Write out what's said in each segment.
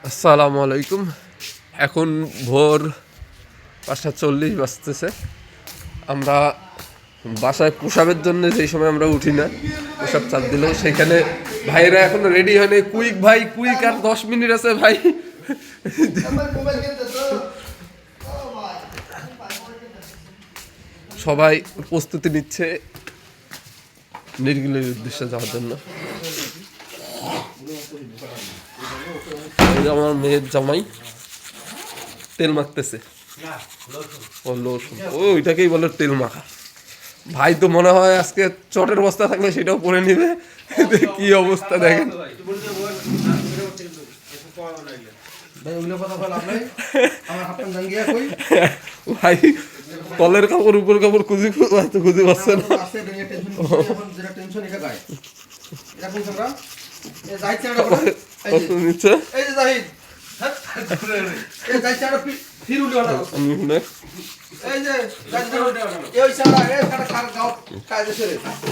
আসসালামু আলাইকুম। এখন ভোর 5:40 বাজতেছে। আমরা বাসায় প্রসাবের জন্য যেই সময় আমরা উঠি না, প্রসাব চাপ দিল, সেখানে ভাইরা এখনো রেডি হয়নি। কুইক ভাই, কুইক, আর 10 মিনিট আছে ভাই। সবাই প্রস্তুতি নিচ্ছে নীলগিরির উদ্দেশ্যে যাওয়ার জন্য। আমার মেয়ের জামাই তেল মাখতেছে। ও লোশন, ওইটাকেই বলে তেল মাখা। ভাই তো মনে হয় আজকে চটের বস্তা থাকলে সেটাও পরে নিবে। কি অবস্থা দেখেন ভাই, তলের কাপড় উপর কাপড় খুঁজে খুঁজে পাচ্ছে না।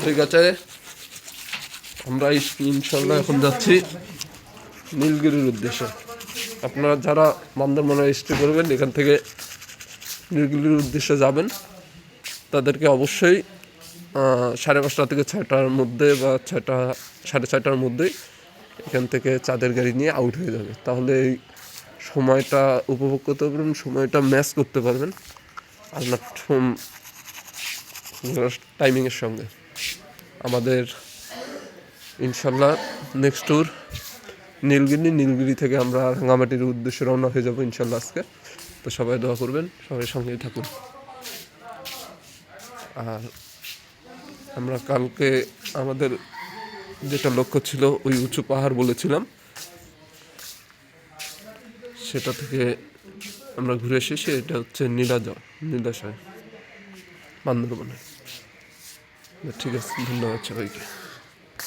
ঠিক আছে, আমরা ইনশাল্লাহ এখন যাচ্ছি নীলগিরির উদ্দেশ্যে। আপনারা যারা বান্দরবানে স্টে করবেন, এখান থেকে নীলগিরির উদ্দেশ্যে যাবেন, তাদেরকে অবশ্যই 5:30 থেকে 6টার মধ্যে বা 6:30-6টার মধ্যেই এখান থেকে চাঁদের গাড়ি নিয়ে আউট হয়ে যাবে। তাহলে এই সময়টা উপভোগ করতে পারবেন, সময়টা ম্যাচ করতে পারবেন আপনার টাইমিংয়ের সঙ্গে। আমাদের ইনশাল্লাহ নেক্সট ট্যুর নীলগিরি থেকে আমরা রাঙামাটির উদ্দেশ্যে রওনা হয়ে যাবো ইনশাল্লাহ আজকে। তো সবাই দোয়া করবেন, সবাই সঙ্গেই থাকুন। আর আমরা কালকে আমাদের যেটা লক্ষ্য ছিল, ওই উঁচু পাহাড় বলেছিলাম, সেটা থেকে আমরা ঘুরে এসেছি। এটা হচ্ছে নীলাশয় বান্দরবনে। ঠিক আছে, ধন্যবাদ সবাইকে।